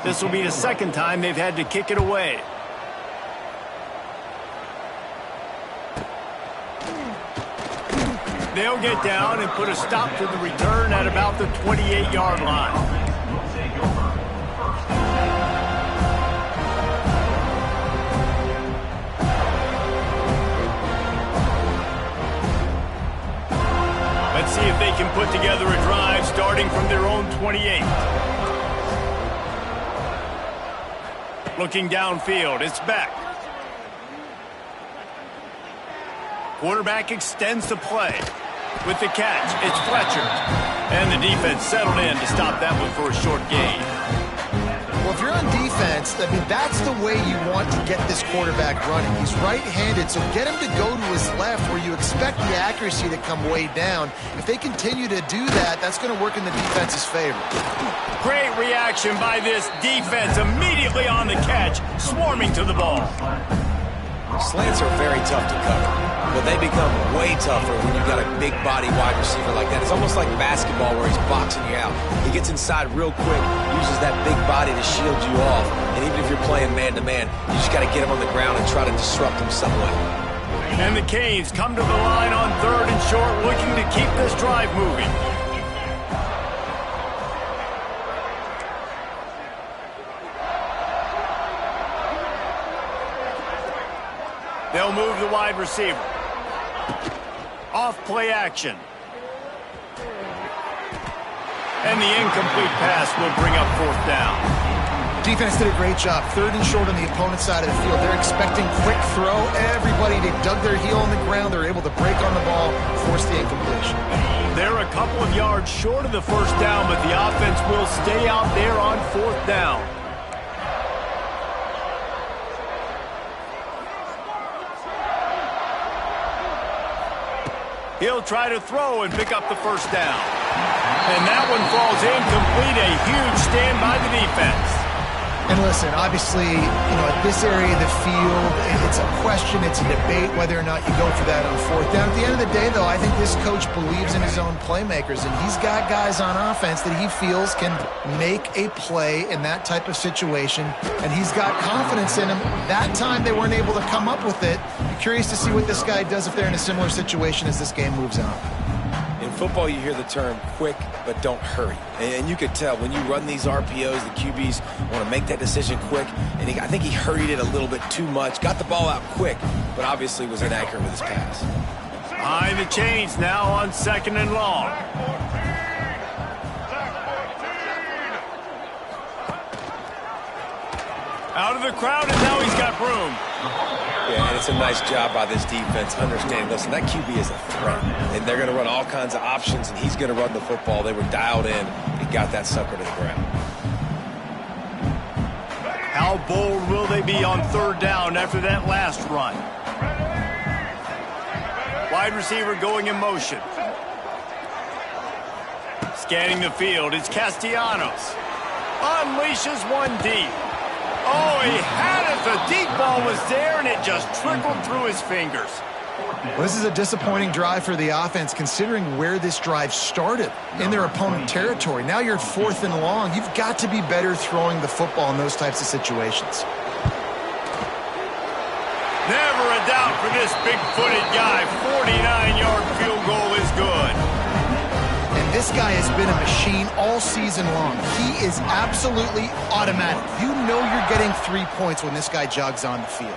This will be the second time they've had to kick it away. They'll get down and put a stop to the return at about the 28-yard line. Let's see if they can put together a drive starting from their own 28. Looking downfield, it's Beck. Quarterback extends the play. With the catch, it's Fletcher. And the defense settled in to stop that one for a short gain. Well, if you're on defense, I mean, that's the way you want to get this quarterback running. He's right-handed, so get him to go to his left where you expect the accuracy to come way down. If they continue to do that, that's going to work in the defense's favor. Great reaction by this defense. Immediately on the catch, swarming to the ball. Slants are very tough to cover, but they become way tougher when you've got a big body wide receiver like that. It's almost like basketball where he's boxing you out. He gets inside real quick, uses that big body to shield you off, and even if you're playing man-to-man, you just got to get him on the ground and try to disrupt him some way. And the Canes come to the line on 3rd and short, looking to keep this drive moving. They'll move the wide receiver. Off play action. And the incomplete pass will bring up 4th down. Defense did a great job. 3rd and short on the opponent's side of the field. They're expecting quick throw. Everybody, they dug their heel on the ground. They're able to break on the ball, force the incompletion. They're a couple of yards short of the 1st down, but the offense will stay out there on 4th down. He'll try to throw and pick up the 1st down. And that one falls incomplete. A huge stand by the defense. And listen, obviously, at this area of the field, it's a question, it's a debate whether or not you go for that on 4th down. At the end of the day, though, I think this coach believes in his own playmakers, and he's got guys on offense that he feels can make a play in that type of situation, and he's got confidence in them. That time they weren't able to come up with it. Be curious to see what this guy does if they're in a similar situation as this game moves on. In football, you hear the term quick, but don't hurry. And you could tell when you run these RPOs, the QBs want to make that decision quick. And I think he hurried it a little bit too much. Got the ball out quick, but obviously was inaccurate with his pass. Behind the chains now on 2nd and long. Out of the crowd, and now he's got room. Yeah, and it's a nice job by this defense understanding, listen, that QB is a threat, and they're going to run all kinds of options, and he's going to run the football. They were dialed in and got that sucker to the ground. How bold will they be on third down after that last run? Wide receiver going in motion. Scanning the field, it's Castellanos. Unleashes one deep. Oh, he had it. The deep ball was there, and it just trickled through his fingers. Well, this is a disappointing drive for the offense, considering where this drive started, in their opponent territory. Now you're at 4th and long. You've got to be better throwing the football in those types of situations. Never a doubt for this big-footed guy. 49-yard field goal is good. And this guy has been a machine all season long. He is absolutely automatic. You know you're getting 3 points when this guy jogs on the field.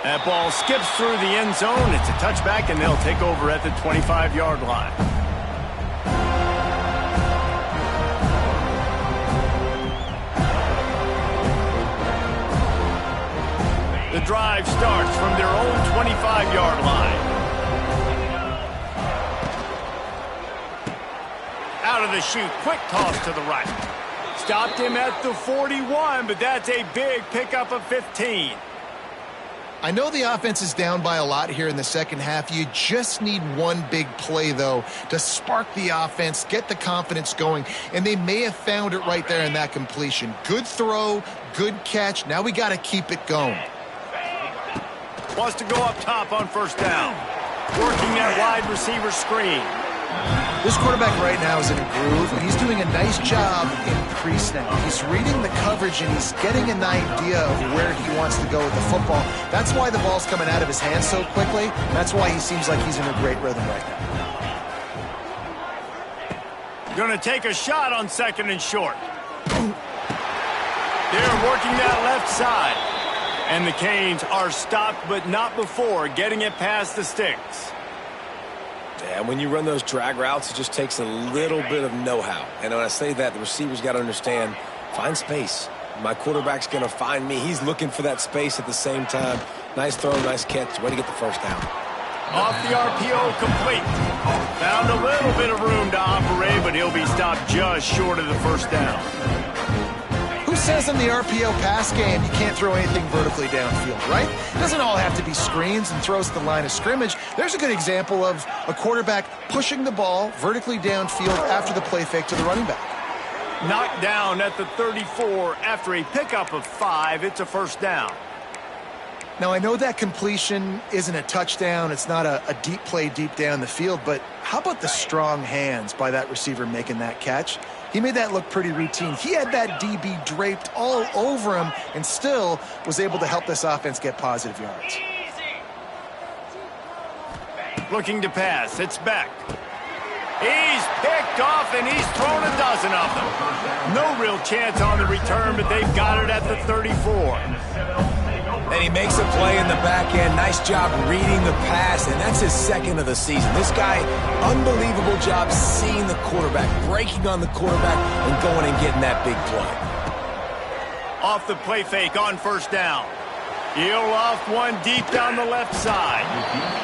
That ball skips through the end zone. It's a touchback, and they'll take over at the 25-yard line. The drive starts from their own 25-yard line. Out of the chute, quick toss to the right. Stopped him at the 41, but that's a big pickup of 15. I know the offense is down by a lot here in the second half. You just need one big play, though, to spark the offense, get the confidence going, and they may have found it right there in that completion. Good throw, good catch. Now we got to keep it going. Wants to go up top on first down. Working that wide receiver screen. This quarterback right now is in a groove, and he's doing a nice job in pre-snap. He's reading the coverage, and he's getting an idea of where he wants to go with the football. That's why the ball's coming out of his hands so quickly. That's why he seems like he's in a great rhythm right now. Going to take a shot on 2nd and short. They're working that left side. And the Canes are stopped, but not before getting it past the sticks. And when you run those drag routes, it just takes a little bit of know-how. And when I say that, the receiver's got to understand, find space. My quarterback's going to find me. He's looking for that space at the same time. Nice throw, nice catch. Way to get the first down. Off the RPO, complete. Found a little bit of room to operate, but he'll be stopped just short of the first down. Who says in the RPO pass game you can't throw anything vertically downfield, right? It doesn't all have to be screens and throws to the line of scrimmage. There's a good example of a quarterback pushing the ball vertically downfield after the play fake to the running back. Knocked down at the 34 after a pickup of 5. It's a first down. Now, I know that completion isn't a touchdown. It's not a deep play deep down the field, but how about the strong hands by that receiver making that catch? He made that look pretty routine. He had that DB draped all over him and still was able to help this offense get positive yards. Looking to pass. It's back. He's picked off, and he's thrown a dozen of them. No real chance on the return, but they've got it at the 34. And he makes a play in the back end. Nice job reading the pass, and that's his 2nd of the season. This guy, unbelievable job seeing the quarterback, breaking on the quarterback, and going and getting that big play. Off the play fake on first down. He'll off one deep down the left side.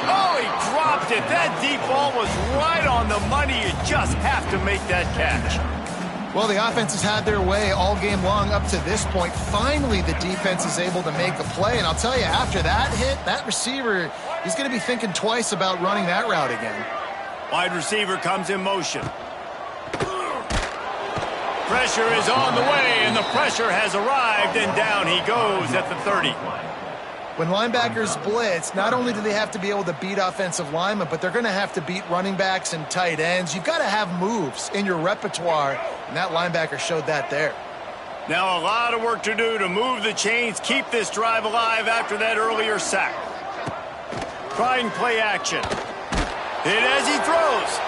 Oh, he dropped it. That deep ball was right on the money. You just have to make that catch. Well, the offense has had their way all game long up to this point. Finally, the defense is able to make a play. And I'll tell you, after that hit, that receiver, he's going to be thinking twice about running that route again. Wide receiver comes in motion. Pressure is on the way, and the pressure has arrived, and down he goes at the 30. When linebackers blitz, not only do they have to be able to beat offensive linemen, but they're going to have to beat running backs and tight ends. You've got to have moves in your repertoire, and that linebacker showed that there. Now a lot of work to do to move the chains, keep this drive alive after that earlier sack. Trying play action. Hit as he throws.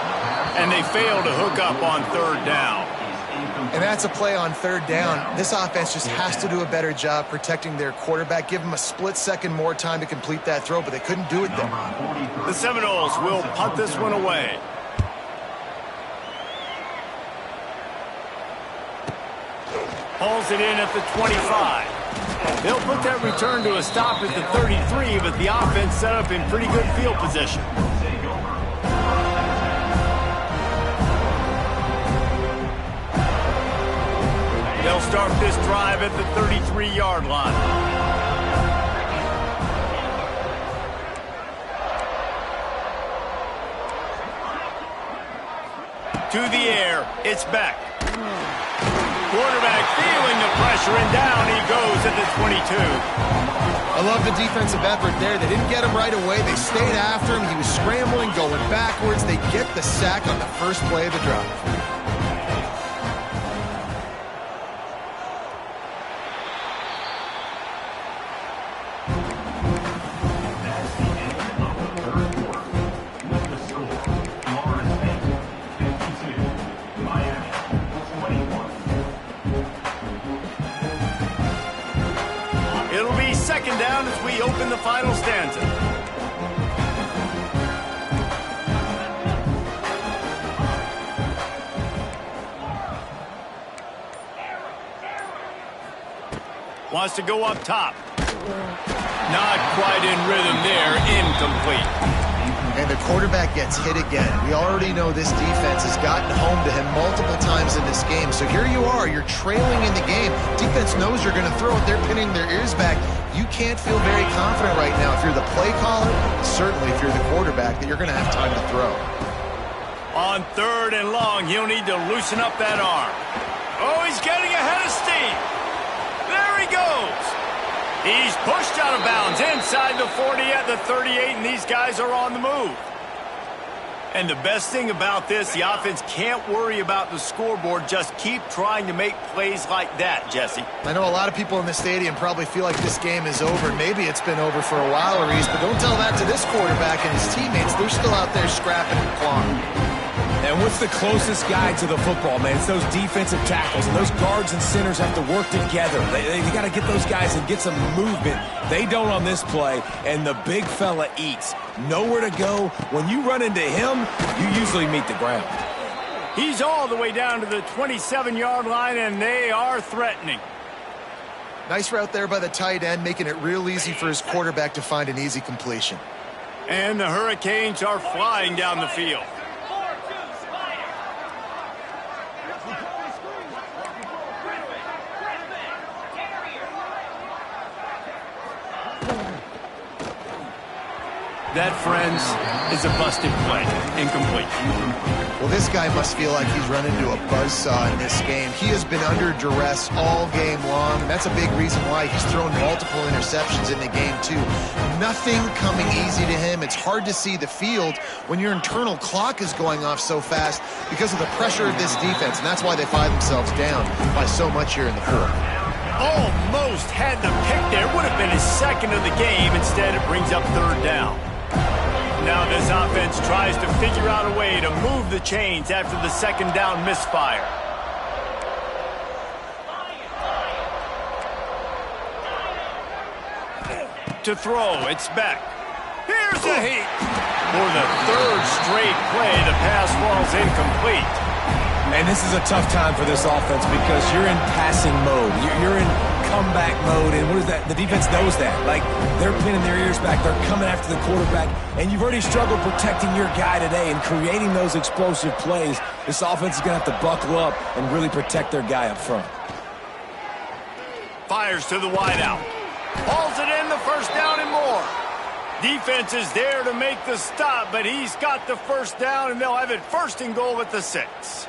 And they fail to hook up on third down. And that's a play on third down. This offense just has to do a better job protecting their quarterback. Give them a split second more time to complete that throw, but they couldn't do it then. The Seminoles will punt this one away. Hauls it in at the 25. They'll put that return to a stop at the 33, but the offense set up in pretty good field position. They'll start this drive at the 33-yard line. To the air, it's Beck. Quarterback feeling the pressure, and down he goes at the 22. I love the defensive effort there. They didn't get him right away. They stayed after him. He was scrambling, going backwards. They get the sack on the first play of the drive. Second down as we open the final stanza. Wants to go up top. Not quite in rhythm there. Incomplete. And the quarterback gets hit again. We already know this defense has gotten home to him multiple times in this game. So here you are. You're trailing in the game. Defense knows you're going to throw it. They're pinning their ears back. You can't feel very confident right now if you're the play caller, certainly if you're the quarterback, that you're going to have time to throw. On 3rd and long, he'll need to loosen up that arm. Oh, he's getting ahead of steam. There he goes. He's pushed out of bounds inside the 40 at the 38, and these guys are on the move. And the best thing about this, the offense can't worry about the scoreboard. Just keep trying to make plays like that, Jesse. I know a lot of people in the stadium probably feel like this game is over. Maybe it's been over for a while, Reese, but don't tell that to this quarterback and his teammates. They're still out there scrapping and clawing. And what's the closest guy to the football, man? It's those defensive tackles, and those guards and centers have to work together. They got to get those guys and get some movement. They don't on this play, and the big fella eats. Nowhere to go. When you run into him, you usually meet the ground. He's all the way down to the 27-yard line, and they are threatening. Nice route there by the tight end, making it real easy for his quarterback to find an easy completion. And the Hurricanes are flying down the field. That, friends, is a busted play. Incomplete. Well, this guy must feel like he's run into a buzzsaw in this game. He has been under duress all game long. That's a big reason why he's thrown multiple interceptions in the game, too. Nothing coming easy to him. It's hard to see the field when your internal clock is going off so fast because of the pressure of this defense, and that's why they find themselves down by so much here in the fourth. Almost had the pick there. Would have been his second of the game. Instead, it brings up 3rd down. Now this offense tries to figure out a way to move the chains after the 2nd down misfire. To throw, it's Beck. Here's a heat. For the 3rd straight play, the pass falls incomplete. And this is a tough time for this offense because you're in passing mode. You're in comeback mode, and what is that? The defense knows that. Like, they're pinning their ears back. They're coming after the quarterback, and you've already struggled protecting your guy today and creating those explosive plays. This offense is going to have to buckle up and really protect their guy up front. Fires to the wideout. Hauls it in, the 1st down and more. Defense is there to make the stop, but he's got the 1st down, and they'll have it 1st and goal at the 6.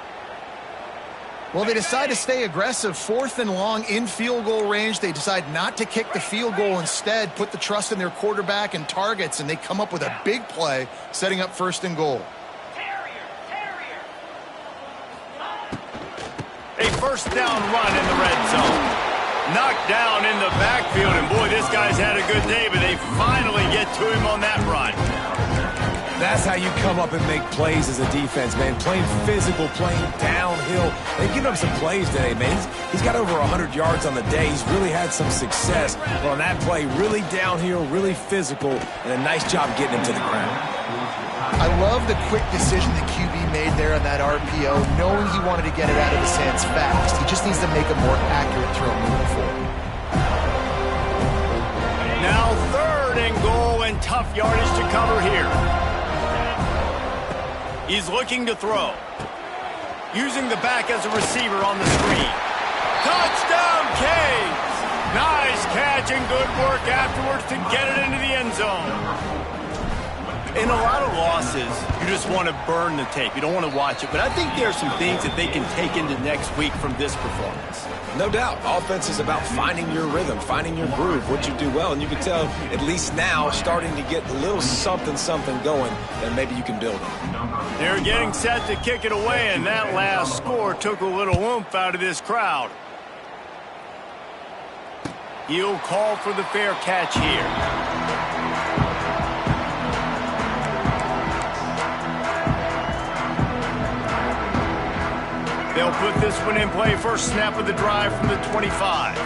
Well, they decide to stay aggressive. 4th and long in field goal range. They decide not to kick the field goal instead, put the trust in their quarterback and targets, and they come up with a big play, setting up 1st and goal. A 1st down run in the red zone. Knocked down in the backfield, and boy, this guy's had a good day, but they finally get to him on that run. That's how you come up and make plays as a defense, man. Playing physical, playing downhill. They've given up some plays today, man. He's got over 100 yards on the day. He's really had some success. But on that play, really downhill, really physical, and a nice job getting him to the ground. I love the quick decision the QB made there on that RPO, knowing he wanted to get it out of his hands fast. He just needs to make a more accurate throw moving forward. and tough yardage to cover here. He's looking to throw. Using the back as a receiver on the screen. Touchdown, Canes! Nice catch and good work afterwards to get it into the end zone. In a lot of losses, you just want to burn the tape. You don't want to watch it. But I think there are some things that they can take into next week from this performance. No doubt. Offense is about finding your rhythm, finding your groove, what you do well. And you can tell, at least now, starting to get a little something going that maybe you can build on. They're getting set to kick it away, and that last score took a little oomph out of this crowd. He'll call for the fair catch here. They'll put this one in play. First snap of the drive from the 25.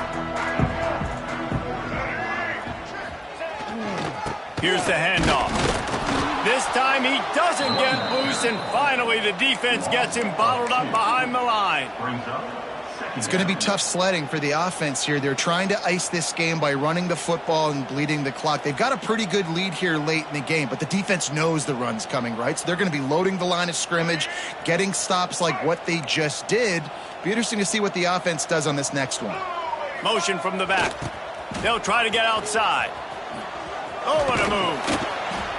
Here's the handoff. This time he doesn't get loose, and finally the defense gets him bottled up behind the line. It's going to be tough sledding for the offense here. They're trying to ice this game by running the football and bleeding the clock. They've got a pretty good lead here late in the game, but the defense knows the run's coming, right? So they're going to be loading the line of scrimmage, getting stops like what they just did. Be interesting to see what the offense does on this next one. Motion from the back. They'll try to get outside. Oh, what a move.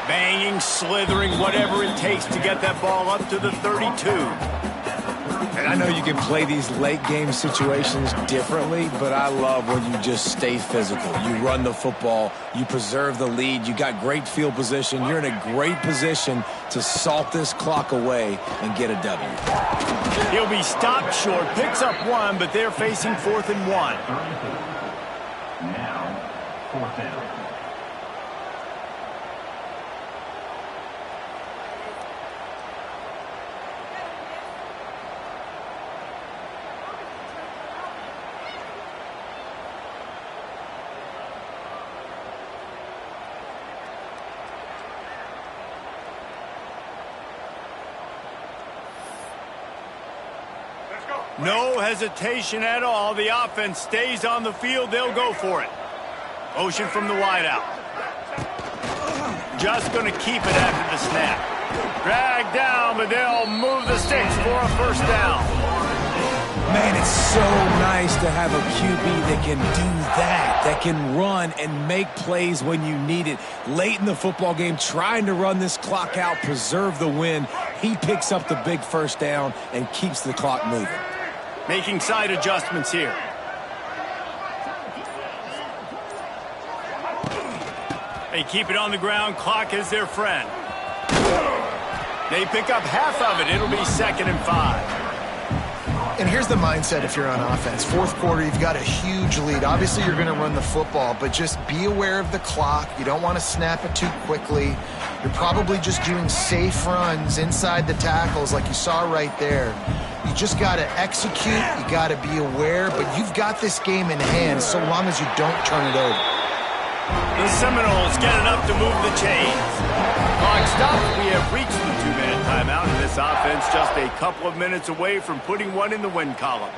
Banging, slithering, whatever it takes to get that ball up to the 32. And I know you can play these late game situations differently, but I love when you just stay physical. You run the football, you preserve the lead, you got great field position, you're in a great position to salt this clock away and get a W. He'll be stopped short, picks up one, but they're facing 4th and 1. Now, 4th down. No hesitation at all. The offense stays on the field. They'll go for it. Motion from the wideout. Just going to keep it after the snap. Drag down, but they'll move the sticks for a first down. Man, it's so nice to have a QB that can do that can run and make plays when you need it. Late in the football game, trying to run this clock out, preserve the win. He picks up the big first down and keeps the clock moving. Making side adjustments here. They keep it on the ground. Clock is their friend. They pick up half of it. It'll be 2nd and 5. And here's the mindset if you're on offense. 4th quarter, you've got a huge lead. Obviously, you're going to run the football, but just be aware of the clock. You don't want to snap it too quickly. You're probably just doing safe runs inside the tackles like you saw right there. You just got to execute. You got to be aware, but you've got this game in hand so long as you don't turn it over. The Seminoles get enough to move the chains. Clock stopped. We have reached the 2-minute timeout, and this offense just a couple of minutes away from putting one in the win column.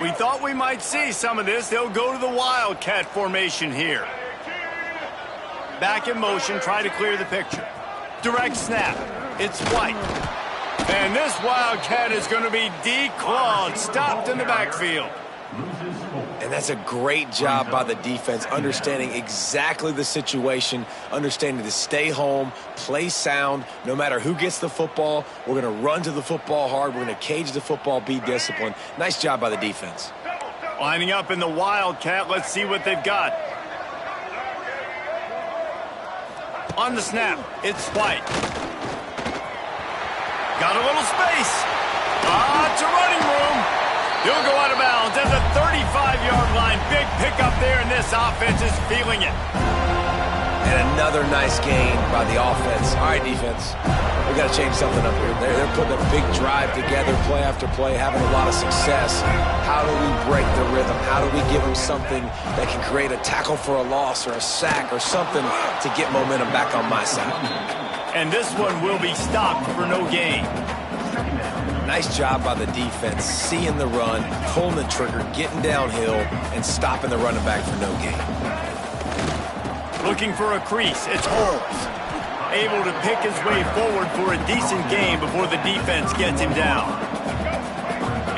We thought we might see some of this. They'll go to the Wildcat formation here. Back in motion, try to clear the picture. Direct snap. It's White. And this Wildcat is going to be declawed, stopped in the backfield. And that's a great job by the defense, understanding exactly the situation, understanding to stay home, play sound. No matter who gets the football, we're going to run to the football hard. We're going to cage the football, be disciplined. Nice job by the defense. Lining up in the Wildcat. Let's see what they've got. On the snap, it's White. Got a little space. It's a running room. He'll go out of bounds at the 35-yard line. Big pickup there, and this offense is feeling it. And another nice gain by the offense. All right, defense, we got to change something up here. They're putting a big drive together, play after play, having a lot of success. How do we break the rhythm? How do we give them something that can create a tackle for a loss or a sack or something to get momentum back on my side? And this one will be stopped for no gain. Nice job by the defense, seeing the run, pulling the trigger, getting downhill, and stopping the running back for no gain. Looking for a crease. It's Holmes. Able to pick his way forward for a decent gain before the defense gets him down.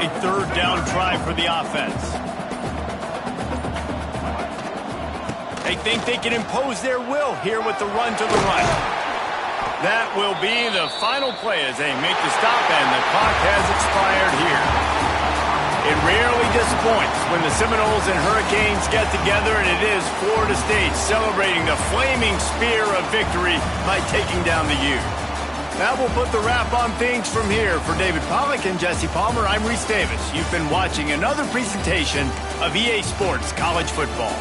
A third down try for the offense. They think they can impose their will here with the run to the right. That will be the final play as they make the stop, and the clock has expired here. It rarely disappoints when the Seminoles and Hurricanes get together, and it is Florida State celebrating the flaming spear of victory by taking down the U. That will put the wrap on things from here. For David Pollack and Jesse Palmer, I'm Reese Davis. You've been watching another presentation of EA Sports College Football.